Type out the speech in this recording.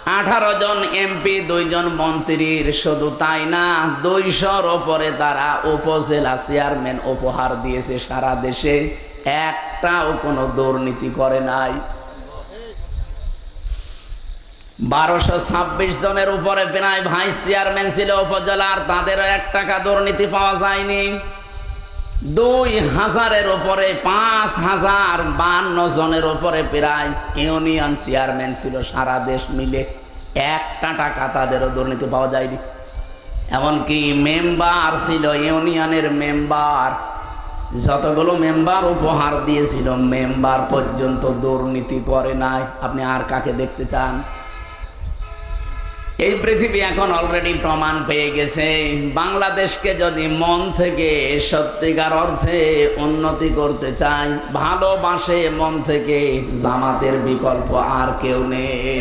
18 জন MP, 2 জন মন্ত্রীর, শুধু তাই না 200-র ওপরে তারা উপজেলা চেয়ারম্যান উপহার দিয়েছে সারা দেশে। একটাও কোনো দুর্নীতি করে নাই। 1226 জনের উপরে প্রায় ভাইস চেয়ারম্যান ছিল উপজেলার, তাদেরও 1 টাকা দুর্নীতি পাওয়া যায়নি। 2000-এর উপরে 5052 জনের উপরে প্রায় ইউনিয়ন চেয়ারম্যান ছিল সারা দেশ মিলে, 1 টাকা তাদেরও দুর্নীতি পাওয়া যায়নি। এমনকি মেম্বার ছিল, ইউনিয়নের মেম্বার, যতগুলো মেম্বার উপহার দিয়েছিল মেম্বার পর্যন্ত দুর্নীতি করে নাই। আপনি আর কাকে দেখতে চান? এই পৃথিবী এখন অলরেডি প্রমাণ পেয়ে গেছে, বাংলাদেশকে যদি মন থেকে সত্যিকার অর্থে উন্নতি করতে চাই, ভালোবাসে মন থেকে, জামাতের বিকল্প আর কেউ নেই।